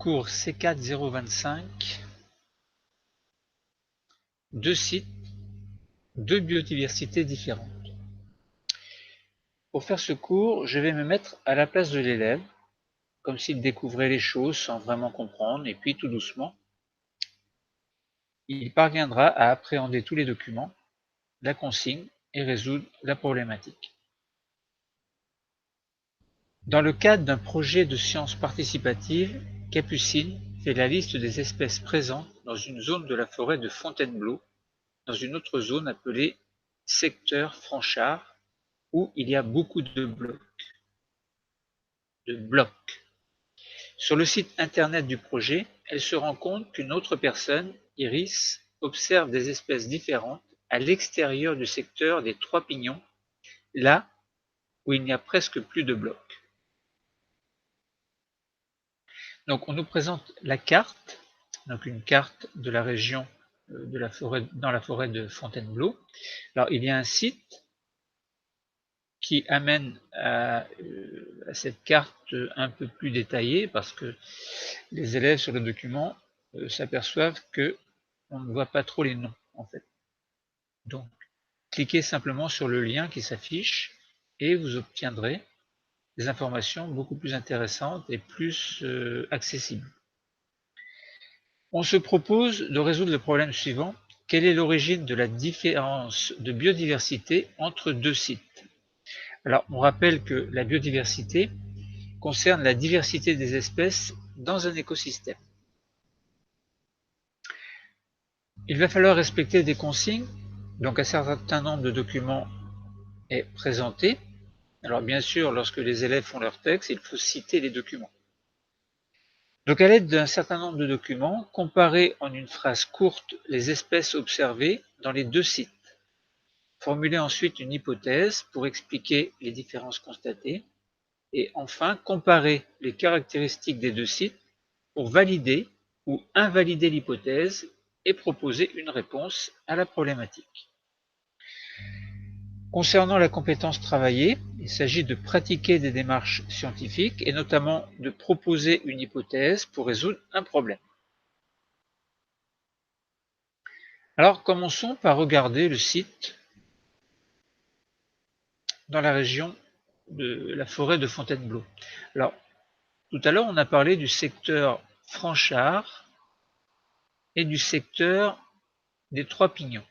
Cours C4-025, 2 sites, 2 biodiversités différentes. Pour faire ce cours, je vais me mettre à la place de l'élève, comme s'il découvrait les choses sans vraiment comprendre, et puis tout doucement, il parviendra à appréhender tous les documents, la consigne et résoudre la problématique. Dans le cadre d'un projet de sciences participatives, Capucine fait la liste des espèces présentes dans une zone de la forêt de Fontainebleau, dans une autre zone appelée secteur Franchard, où il y a beaucoup de blocs. Sur le site internet du projet, elle se rend compte qu'une autre personne, Iris, observe des espèces différentes à l'extérieur du secteur des Trois Pignons, là où il n'y a presque plus de blocs. Donc on nous présente la carte, donc une carte de la région de la forêt, dans la forêt de Fontainebleau. Alors il y a un site qui amène à cette carte un peu plus détaillée, parce que les élèves sur le document s'aperçoivent que on ne voit pas trop les noms en fait. Donc cliquez simplement sur le lien qui s'affiche et vous obtiendrez des informations beaucoup plus intéressantes et plus accessibles. On se propose de résoudre le problème suivant: quelle est l'origine de la différence de biodiversité entre deux sites? Alors, on rappelle que la biodiversité concerne la diversité des espèces dans un écosystème. Il va falloir respecter des consignes, donc un certain nombre de documents est présenté. Alors bien sûr, lorsque les élèves font leur texte, il faut citer les documents. Donc à l'aide d'un certain nombre de documents, comparez en une phrase courte les espèces observées dans les deux sites. Formulez ensuite une hypothèse pour expliquer les différences constatées. Et enfin, comparez les caractéristiques des deux sites pour valider ou invalider l'hypothèse et proposer une réponse à la problématique. Concernant la compétence travaillée, il s'agit de pratiquer des démarches scientifiques et notamment de proposer une hypothèse pour résoudre un problème. Alors commençons par regarder le site dans la région de la forêt de Fontainebleau. Alors, tout à l'heure, on a parlé du secteur Franchard et du secteur des Trois Pignons.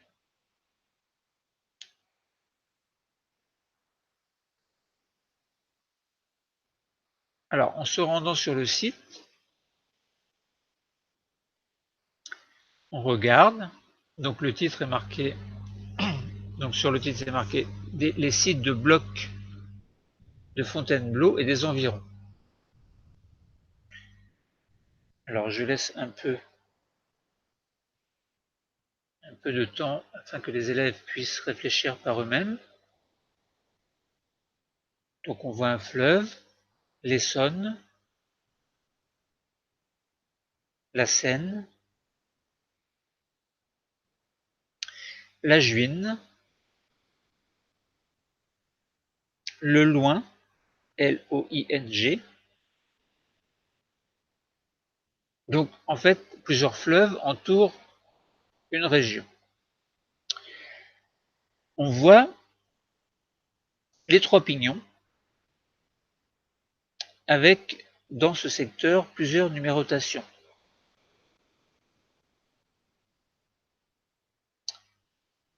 Alors, en se rendant sur le site, on regarde. Donc, le titre est marqué. Donc, sur le titre, c'est marqué les sites de blocs de Fontainebleau et des environs. Alors, je laisse un peu de temps afin que les élèves puissent réfléchir par eux-mêmes. Donc, on voit un fleuve, l'Essonne, la Seine, la Juine, le Loing, L-O-I-N-G. Donc, en fait, plusieurs fleuves entourent une région. On voit les Trois Pignons avec, dans ce secteur, plusieurs numérotations.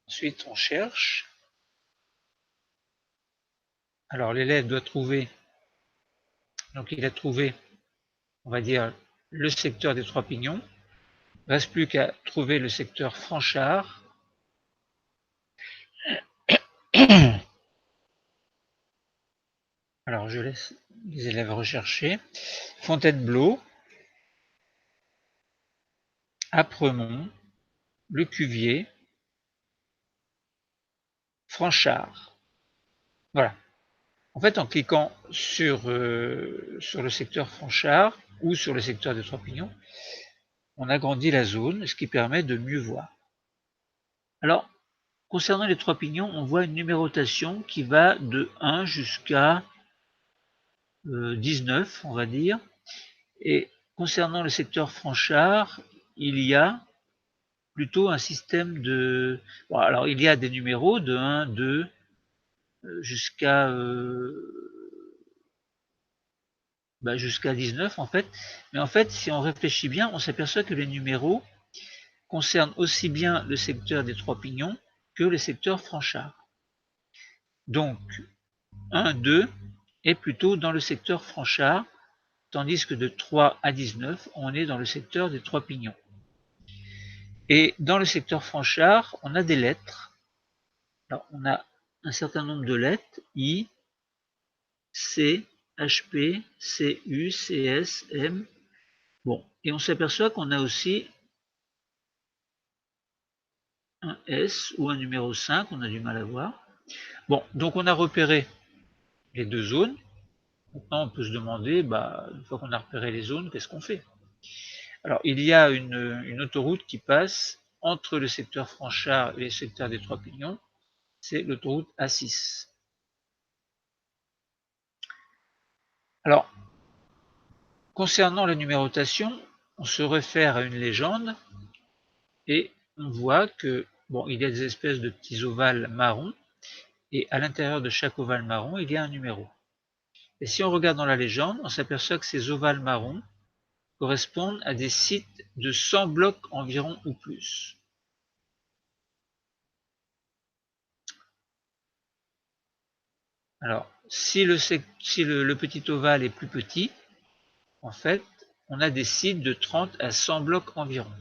Ensuite, on cherche. Alors, l'élève doit trouver, donc il a trouvé, on va dire, le secteur des Trois Pignons. Il ne reste plus qu'à trouver le secteur Franchard. Alors, je laisse les élèves rechercher. Fontainebleau, Apremont, Le Cuvier, Franchard. Voilà. En fait, en cliquant sur le secteur Franchard ou sur le secteur des Trois Pignons, on agrandit la zone, ce qui permet de mieux voir. Alors, concernant les Trois Pignons, on voit une numérotation qui va de 1 jusqu'à 19, on va dire. Et concernant le secteur Franchart, il y a plutôt un système de... Bon, alors, il y a des numéros de 1, 2, jusqu'à jusqu'à 19 en fait. Mais en fait, si on réfléchit bien, on s'aperçoit que les numéros concernent aussi bien le secteur des Trois Pignons que le secteur Franchart. Donc, 1, 2 est plutôt dans le secteur Franchart, tandis que de 3 à 19, on est dans le secteur des Trois Pignons. Et dans le secteur Franchart, on a des lettres. Alors, on a un certain nombre de lettres, I, C, HP, CU, CS, M. Bon, et on s'aperçoit qu'on a aussi un S ou un numéro 5, on a du mal à voir. Bon, donc on a repéré les deux zones. Maintenant, on peut se demander, une fois qu'on a repéré les zones, qu'est-ce qu'on fait? Alors, il y a une autoroute qui passe entre le secteur Franchart et le secteur des Trois Pignons, c'est l'autoroute A6. Alors, concernant la numérotation, on se réfère à une légende et on voit que, bon, il y a des espèces de petits ovales marrons et à l'intérieur de chaque ovale marron, il y a un numéro. Et si on regarde dans la légende, on s'aperçoit que ces ovales marrons correspondent à des sites de 100 blocs environ ou plus. Alors, si le petit ovale est plus petit, en fait, on a des sites de 30 à 100 blocs environ.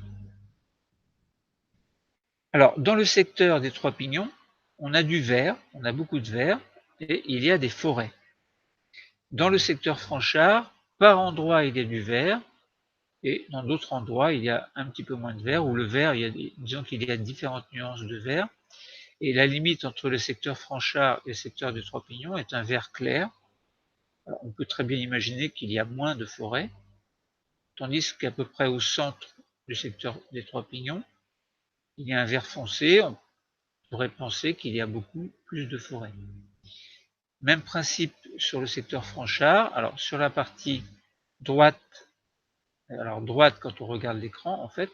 Alors, dans le secteur des Trois Pignons, on a du vert, on a beaucoup de vert, et il y a des forêts. Dans le secteur Franchart, par endroit, il y a du vert, et dans d'autres endroits, il y a un petit peu moins de vert, où le vert, disons qu'il y a différentes nuances de vert, et la limite entre le secteur Franchart et le secteur des Trois Pignons est un vert clair. Alors, on peut très bien imaginer qu'il y a moins de forêts, tandis qu'à peu près au centre du secteur des Trois Pignons, il y a un vert foncé, on pourrait penser qu'il y a beaucoup plus de forêts. Même principe sur le secteur Franchart. Alors sur la partie droite, quand on regarde l'écran, en fait,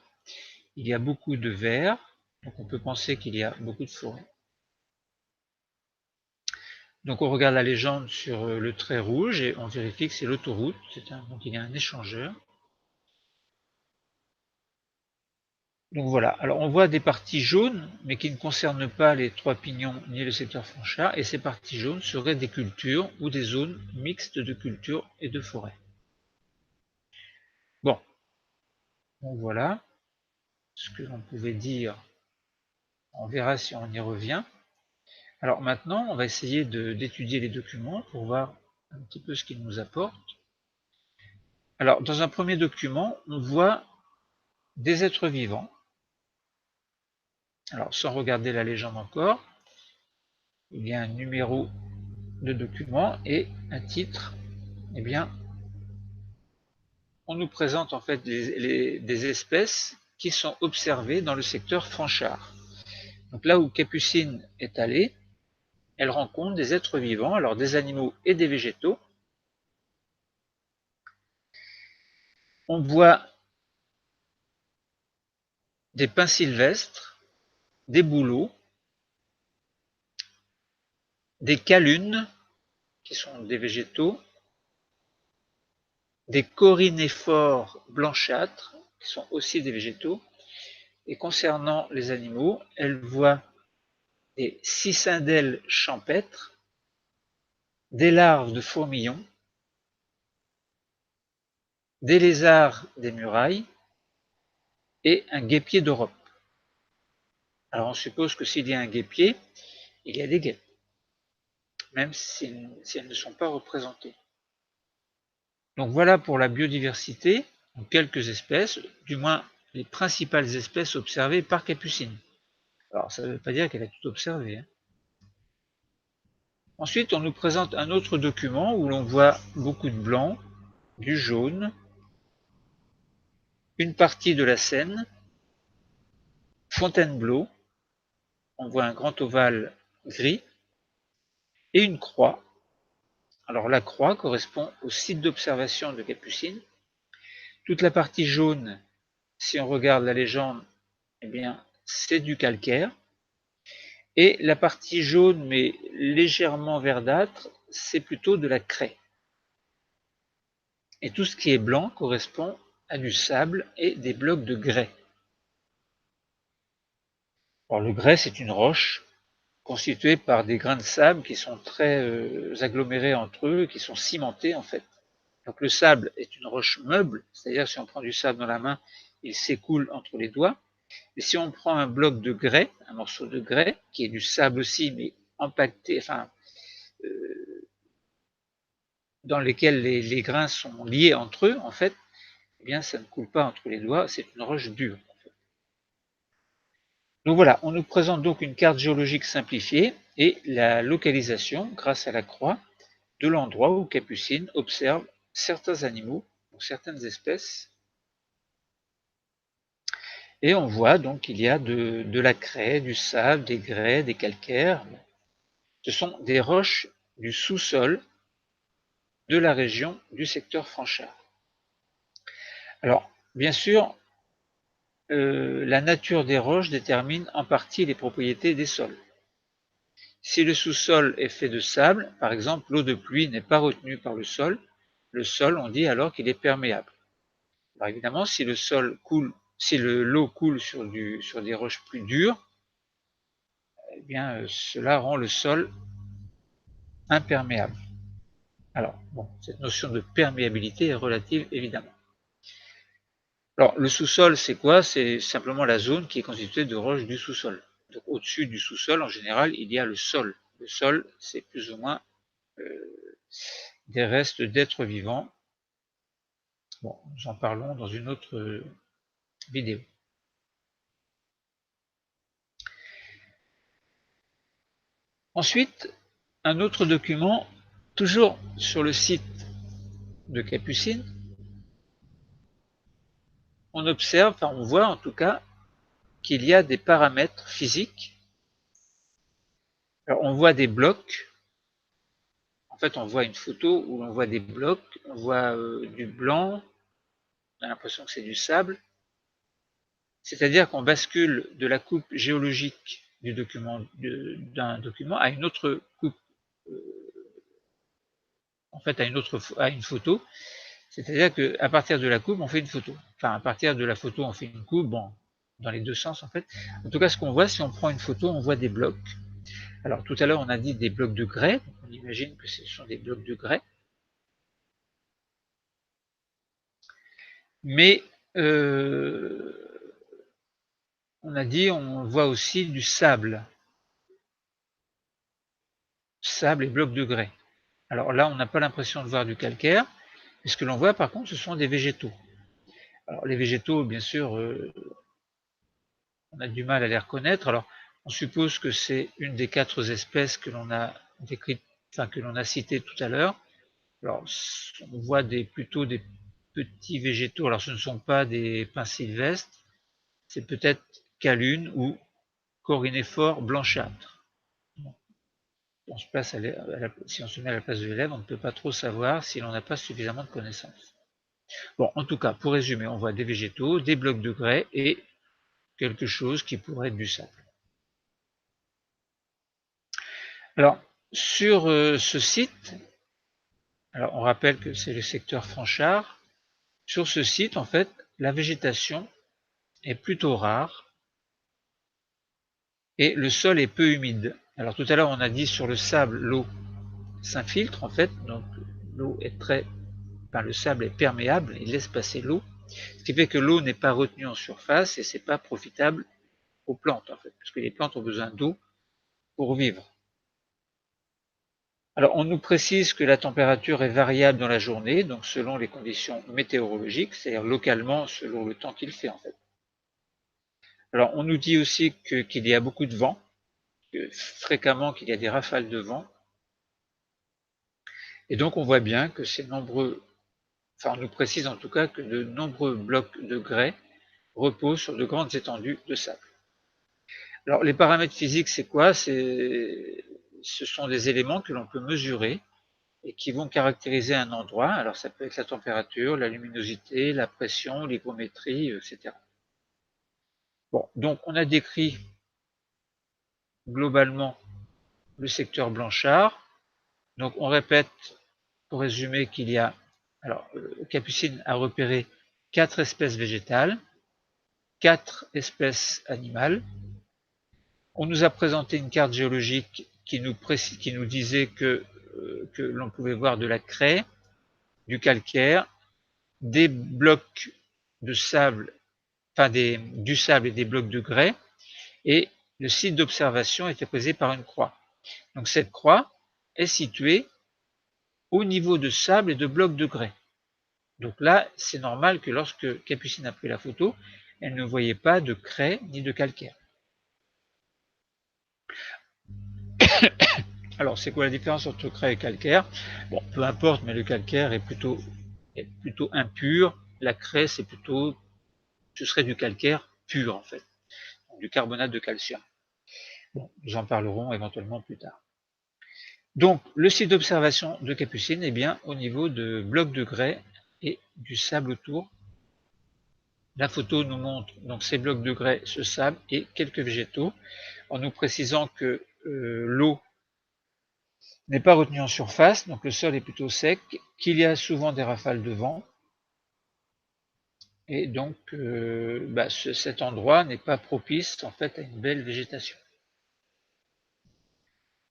il y a beaucoup de vert, donc on peut penser qu'il y a beaucoup de forêts. Donc on regarde la légende sur le trait rouge et on vérifie que c'est l'autoroute, donc il y a un échangeur. Donc voilà, alors on voit des parties jaunes, mais qui ne concernent pas les Trois Pignons ni le secteur Franchart, et ces parties jaunes seraient des cultures ou des zones mixtes de cultures et de forêts. Bon, donc voilà ce que l'on pouvait dire, on verra si on y revient. Alors maintenant, on va essayer d'étudier les documents pour voir un petit peu ce qu'ils nous apportent. Alors, dans un premier document, on voit des êtres vivants. Alors, sans regarder la légende encore, il y a un numéro de document et un titre. Eh bien, on nous présente en fait des espèces qui sont observées dans le secteur Franchart. Donc là où Capucine est allée, elle rencontre des êtres vivants, alors des animaux et des végétaux. On voit des pins sylvestres, des bouleaux, des calunes, qui sont des végétaux, des corynéphores blanchâtres, qui sont aussi des végétaux. Et concernant les animaux, elle voit des cicindèles champêtres, des larves de fourmillons, des lézards des murailles et un guêpier d'Europe. Alors on suppose que s'il y a un guêpier, il y a des guêpes, même si elles ne sont pas représentées. Donc voilà pour la biodiversité, quelques espèces, du moins les principales espèces observées par Capucine. Alors ça ne veut pas dire qu'elle a tout observé. Ensuite, on nous présente un autre document où l'on voit beaucoup de blanc, du jaune, une partie de la Seine, Fontainebleau, on voit un grand ovale gris, et une croix. Alors la croix correspond au site d'observation de Capucine. Toute la partie jaune, si on regarde la légende, eh bien, c'est du calcaire. Et la partie jaune, mais légèrement verdâtre, c'est plutôt de la craie. Et tout ce qui est blanc correspond à du sable et des blocs de grès. Alors, le grès, c'est une roche constituée par des grains de sable qui sont très agglomérés entre eux, qui sont cimentés en fait. Donc le sable est une roche meuble, c'est-à-dire si on prend du sable dans la main, il s'écoule entre les doigts. Et si on prend un bloc de grès, un morceau de grès, qui est du sable aussi, mais empaqueté, enfin, dans lesquels les grains sont liés entre eux, en fait, eh bien, ça ne coule pas entre les doigts, c'est une roche dure. En fait. Donc voilà, on nous présente donc une carte géologique simplifiée et la localisation, grâce à la croix, de l'endroit où Capucine observe certains animaux, ou certaines espèces. Et on voit donc qu'il y a de la craie, du sable, des grès, des calcaires. Ce sont des roches du sous-sol de la région du secteur Franchard. Alors, bien sûr, la nature des roches détermine en partie les propriétés des sols. Si le sous-sol est fait de sable, par exemple, l'eau de pluie n'est pas retenue par le sol, on dit alors qu'il est perméable. Alors évidemment, si le sol coule, si l'eau coule sur des roches plus dures, eh bien, cela rend le sol imperméable. Alors, bon, cette notion de perméabilité est relative, évidemment. Alors, le sous-sol, c'est quoi? C'est simplement la zone qui est constituée de roches du sous-sol. Donc, au-dessus du sous-sol, en général, il y a le sol. Le sol, c'est plus ou moins des restes d'êtres vivants. Bon, nous en parlons dans une autre vidéo. Ensuite, un autre document, toujours sur le site de Capucine, on observe, enfin on voit en tout cas, qu'il y a des paramètres physiques. Alors, on voit des blocs. En fait, on voit une photo où on voit des blocs, on voit du blanc, on a l'impression que c'est du sable. C'est-à-dire qu'on bascule de la coupe géologique d'un document à une autre coupe, en fait à une photo. C'est-à-dire qu'à partir de la coupe, on fait une photo. Enfin, à partir de la photo, on fait une coupe, bon, dans les deux sens en fait. En tout cas, ce qu'on voit, si on prend une photo, on voit des blocs. Alors tout à l'heure, on a dit des blocs de grès, donc on imagine que ce sont des blocs de grès. Mais on a dit, on voit aussi du sable. Sable et blocs de grès. Alors là, on n'a pas l'impression de voir du calcaire. Et ce que l'on voit, par contre, ce sont des végétaux. Alors les végétaux, bien sûr, on a du mal à les reconnaître. Alors, on suppose que c'est une des 4 espèces que l'on a décrites, enfin que l'on a citées tout à l'heure. Alors, on voit plutôt des petits végétaux. Alors, ce ne sont pas des pins sylvestres, c'est peut-être calunes ou corynéphores blanchâtres. On se place si on se met à la place de l'élève, on ne peut pas trop savoir si l'on n'a pas suffisamment de connaissances. Bon, en tout cas, pour résumer, on voit des végétaux, des blocs de grès et quelque chose qui pourrait être du sable. Alors, sur ce site, alors on rappelle que c'est le secteur Franchard, sur ce site, en fait, la végétation est plutôt rare et le sol est peu humide. Alors tout à l'heure, on a dit sur le sable, l'eau s'infiltre, en fait, donc l'eau est le sable est perméable, il laisse passer l'eau, ce qui fait que l'eau n'est pas retenue en surface et c'est pas profitable aux plantes, en fait, parce que les plantes ont besoin d'eau pour vivre. Alors, on nous précise que la température est variable dans la journée, donc selon les conditions météorologiques, c'est-à-dire localement selon le temps qu'il fait en fait. Alors, on nous dit aussi qu'il y a beaucoup de vent, fréquemment qu'il y a des rafales de vent, et donc on voit bien que ces nombreux, enfin on nous précise en tout cas que de nombreux blocs de grès reposent sur de grandes étendues de sable. Alors, les paramètres physiques, c'est quoi? Ce sont des éléments que l'on peut mesurer et qui vont caractériser un endroit. Alors ça peut être la température, la luminosité, la pression, l'hygrométrie, etc. Bon, donc on a décrit globalement le secteur Blanchard. Donc on répète, pour résumer, qu'il y a, alors Capucine a repéré 4 espèces végétales, 4 espèces animales. On nous a présenté une carte géologique qui nous disait que l'on pouvait voir de la craie, du calcaire, des blocs de sable, enfin du sable et des blocs de grès, et le site d'observation était posé par une croix. Donc cette croix est située au niveau de sable et de blocs de grès. Donc là, c'est normal que lorsque Capucine a pris la photo, elle ne voyait pas de craie ni de calcaire. Alors, c'est quoi la différence entre craie et calcaire? Bon, peu importe, mais le calcaire est plutôt impur. La craie, ce serait du calcaire pur, en fait, du carbonate de calcium. Bon, nous en parlerons éventuellement plus tard. Donc, le site d'observation de Capucine est bien au niveau de blocs de grès et du sable autour. La photo nous montre donc ces blocs de grès, ce sable et quelques végétaux, en nous précisant que l'eau n'est pas retenue en surface, donc le sol est plutôt sec, qu'il y a souvent des rafales de vent, et donc cet endroit n'est pas propice en fait à une belle végétation.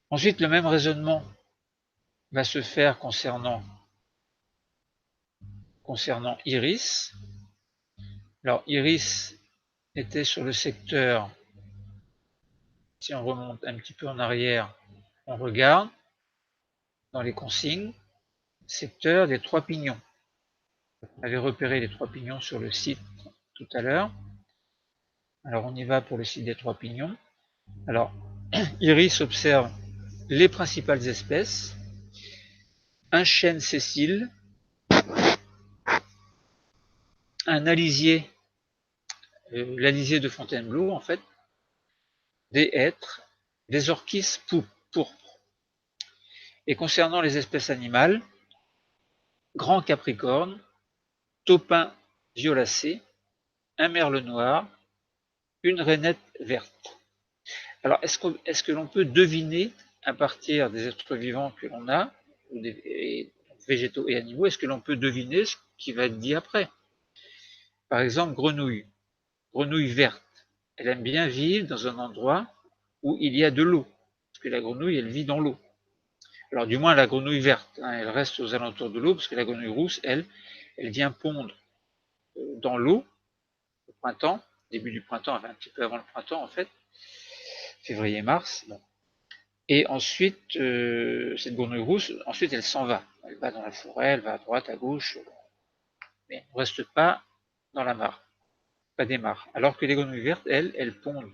Ensuite, le même raisonnement va se faire concernant Iris. Alors Iris était sur le secteur, si on remonte un petit peu en arrière, on regarde dans les consignes, secteur des 3 pignons. On avait repéré les 3 pignons sur le site tout à l'heure. Alors on y va pour le site des 3 pignons. Alors Iris observe les principales espèces, un chêne sessile, un alisier, l'alisier de Fontainebleau en fait, des hêtres, des orchis pourpres. Et concernant les espèces animales, grand capricorne, taupin violacé, un merle noir, une rainette verte. Alors, est-ce que l'on peut deviner, à partir des êtres vivants que l'on a, ou des végétaux et animaux, est-ce que l'on peut deviner ce qui va être dit après? Par exemple, grenouille verte. Elle aime bien vivre dans un endroit où il y a de l'eau, parce que la grenouille, elle vit dans l'eau. Alors, du moins, la grenouille verte, hein, elle reste aux alentours de l'eau, parce que la grenouille rousse, elle vient pondre dans l'eau au printemps, début du printemps, enfin un petit peu avant le printemps en fait, février-mars. Bon. Et ensuite, cette grenouille rousse, ensuite elle s'en va. Elle va dans la forêt, elle va à droite, à gauche, mais elle ne reste pas dans la mare, pas des mares. Alors que les grenouilles vertes, elles pondent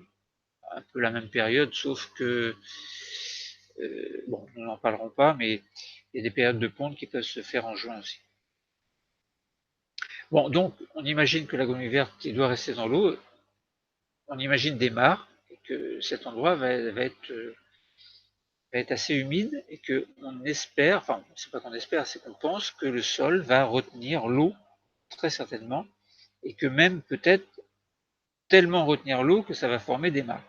un peu la même période, sauf que, bon, nous n'en parlerons pas, mais il y a des périodes de ponte qui peuvent se faire en juin aussi. Bon, donc, on imagine que la grenouille verte, qui doit rester dans l'eau, on imagine des mares, et que cet endroit va être assez humide, et qu'on espère, enfin, c'est pas qu'on espère, c'est qu'on pense que le sol va retenir l'eau, très certainement, et que même peut-être tellement retenir l'eau que ça va former des mares.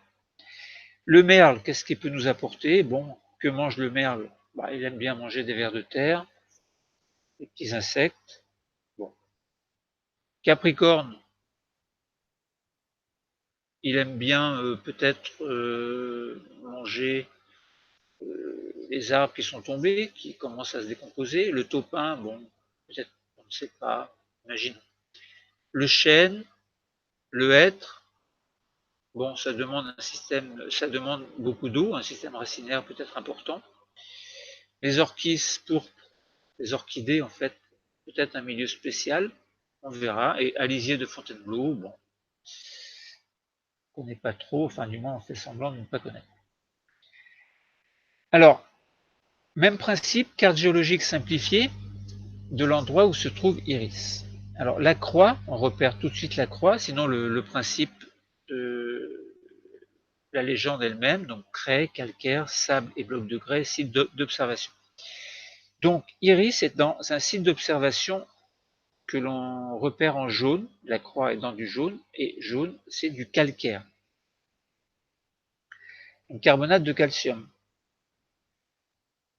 Le merle, qu'est-ce qu'il peut nous apporter? Bon, que mange le merle? Bah, il aime bien manger des vers de terre, des petits insectes. Bon. Capricorne, il aime bien peut-être manger les arbres qui sont tombés, qui commencent à se décomposer. Le taupin, bon, peut-être, on ne sait pas, imaginons. Le chêne, le hêtre, bon, ça demande beaucoup d'eau, un système racinaire peut-être important. Les orchis pourpres, les orchidées en fait, peut-être un milieu spécial, on verra. Et alisier de Fontainebleau, bon, on n'est pas trop, enfin du moins on fait semblant de ne pas connaître. Alors, même principe, carte géologique simplifiée de l'endroit où se trouve Iris. Alors la croix, on repère tout de suite la croix, sinon le principe de la légende elle-même, donc craie, calcaire, sable et blocs de grès, site d'observation. Donc Iris est dans un site d'observation que l'on repère en jaune, la croix est dans du jaune, et jaune c'est du calcaire, un carbonate de calcium.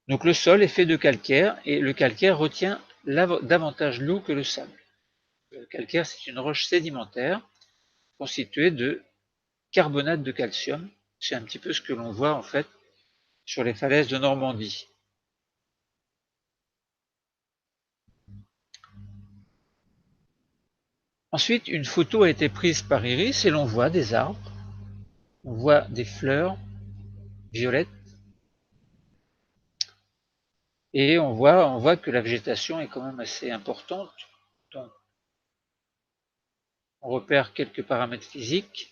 Donc le sol est fait de calcaire et le calcaire retient davantage l'eau que le sable. Le calcaire c'est une roche sédimentaire constituée de carbonate de calcium. C'est un petit peu ce que l'on voit en fait sur les falaises de Normandie. Ensuite, une photo a été prise par Iris et l'on voit des arbres, on voit des fleurs violettes et on voit que la végétation est quand même assez importante. Donc, on repère quelques paramètres physiques.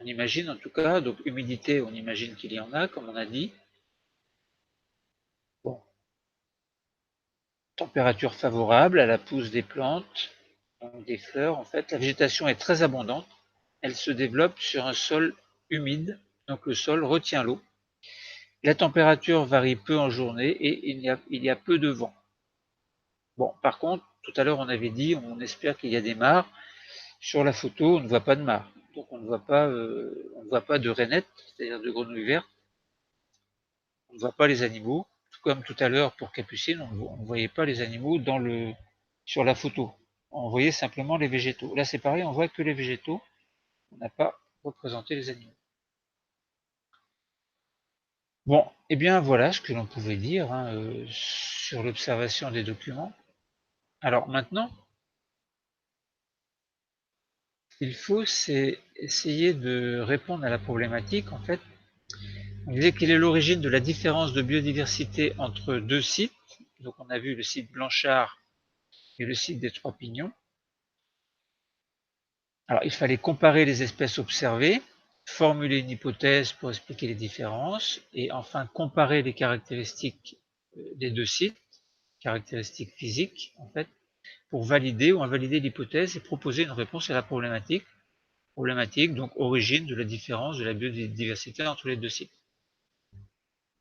On imagine en tout cas, donc humidité, on imagine qu'il y en a, comme on a dit. Bon. Température favorable à la pousse des plantes, donc des fleurs en fait. La végétation est très abondante. Elle se développe sur un sol humide, donc le sol retient l'eau. La température varie peu en journée et il y a peu de vent. Bon, par contre, tout à l'heure on avait dit, on espère qu'il y a des mares. Sur la photo, on ne voit pas de mares. Donc on ne voit pas de rainettes, c'est-à-dire de grenouilles vertes. On ne voit pas les animaux. Tout comme tout à l'heure pour Capucine, on ne voyait pas les animaux sur la photo. On voyait simplement les végétaux. Là c'est pareil, on voit que les végétaux. On n'a pas représenté les animaux. Bon, et bien voilà ce que l'on pouvait dire sur l'observation des documents. Alors maintenant, il faut essayer de répondre à la problématique. En fait, on disait quelle est l'origine de la différence de biodiversité entre deux sites. Donc on a vu le site Blanchard et le site des Trois Pignons. Alors il fallait comparer les espèces observées, formuler une hypothèse pour expliquer les différences, et enfin comparer les caractéristiques des deux sites, caractéristiques physiques en fait, pour valider ou invalider l'hypothèse et proposer une réponse à la problématique, donc origine de la différence de la biodiversité entre les deux sites.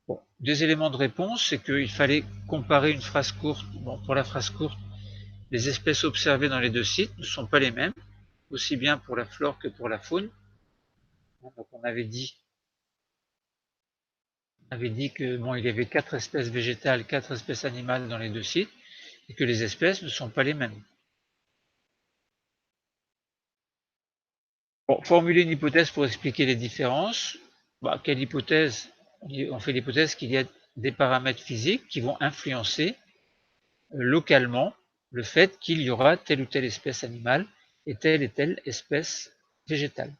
Bon, des éléments de réponse, c'est qu'il fallait comparer une phrase courte. Bon, pour la phrase courte, les espèces observées dans les deux sites ne sont pas les mêmes, aussi bien pour la flore que pour la faune. Donc on avait dit que bon, il y avait 4 espèces végétales, 4 espèces animales dans les deux sites, et que les espèces ne sont pas les mêmes. Bon, formuler une hypothèse pour expliquer les différences. Bah, quelle hypothèse? On fait l'hypothèse qu'il y a des paramètres physiques qui vont influencer localement le fait qu'il y aura telle ou telle espèce animale et telle espèce végétale.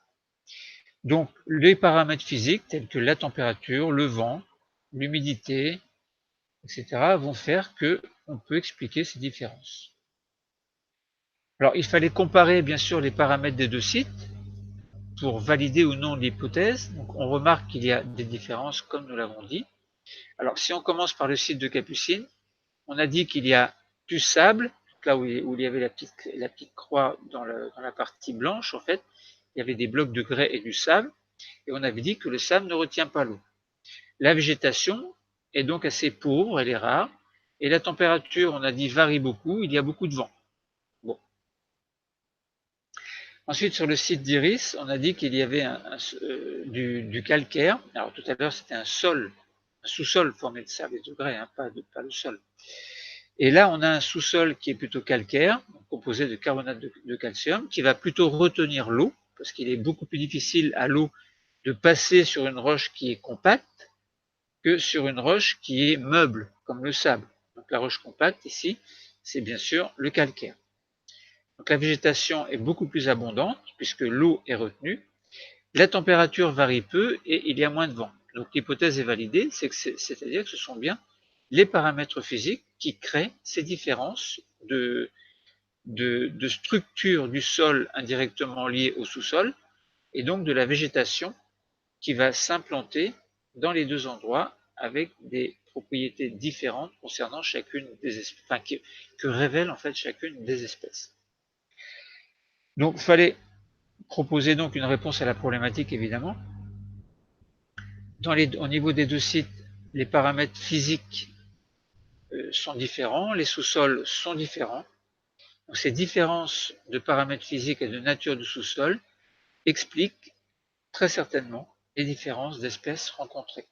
Donc les paramètres physiques tels que la température, le vent, l'humidité, etc. vont faire qu'on peut expliquer ces différences. Alors il fallait comparer bien sûr les paramètres des deux sites pour valider ou non l'hypothèse. Donc on remarque qu'il y a des différences comme nous l'avons dit. Alors si on commence par le site de Capucine, on a dit qu'il y a du sable, là où il y avait la petite croix dans la partie blanche en fait, il y avait des blocs de grès et du sable, et on avait dit que le sable ne retient pas l'eau. La végétation est donc assez pauvre, elle est rare, et la température, on a dit, varie beaucoup, il y a beaucoup de vent. Bon. Ensuite, sur le site d'Iris, on a dit qu'il y avait du calcaire. Alors tout à l'heure, c'était un sous-sol formé de sable et de grès, hein, pas le sol. Et là, on a un sous-sol qui est plutôt calcaire, composé de carbonate de calcium, qui va plutôt retenir l'eau, parce qu'il est beaucoup plus difficile à l'eau de passer sur une roche qui est compacte que sur une roche qui est meuble, comme le sable. Donc la roche compacte, ici, c'est bien sûr le calcaire. Donc la végétation est beaucoup plus abondante, puisque l'eau est retenue. La température varie peu et il y a moins de vent. Donc l'hypothèse est validée, c'est-à-dire que ce sont bien les paramètres physiques qui créent ces différences de structure du sol indirectement liées au sous-sol et donc de la végétation qui va s'implanter dans les deux endroits avec des propriétés différentes concernant chacune des espèces, enfin, que révèle en fait chacune des espèces. Donc il fallait proposer donc une réponse à la problématique évidemment. Au niveau des deux sites, les paramètres physiques sont différents, les sous-sols sont différents. Donc, ces différences de paramètres physiques et de nature du sous-sol expliquent très certainement les différences d'espèces rencontrées.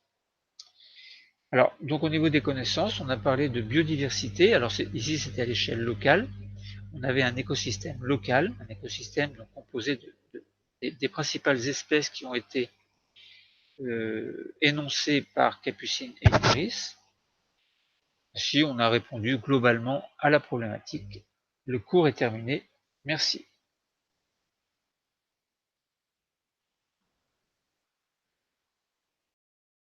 Alors, donc au niveau des connaissances, on a parlé de biodiversité. Alors ici, c'était à l'échelle locale. On avait un écosystème local, un écosystème donc, composé des principales espèces qui ont été énoncées par Capucine et Iris. Ici, on a répondu globalement à la problématique. Le cours est terminé. Merci.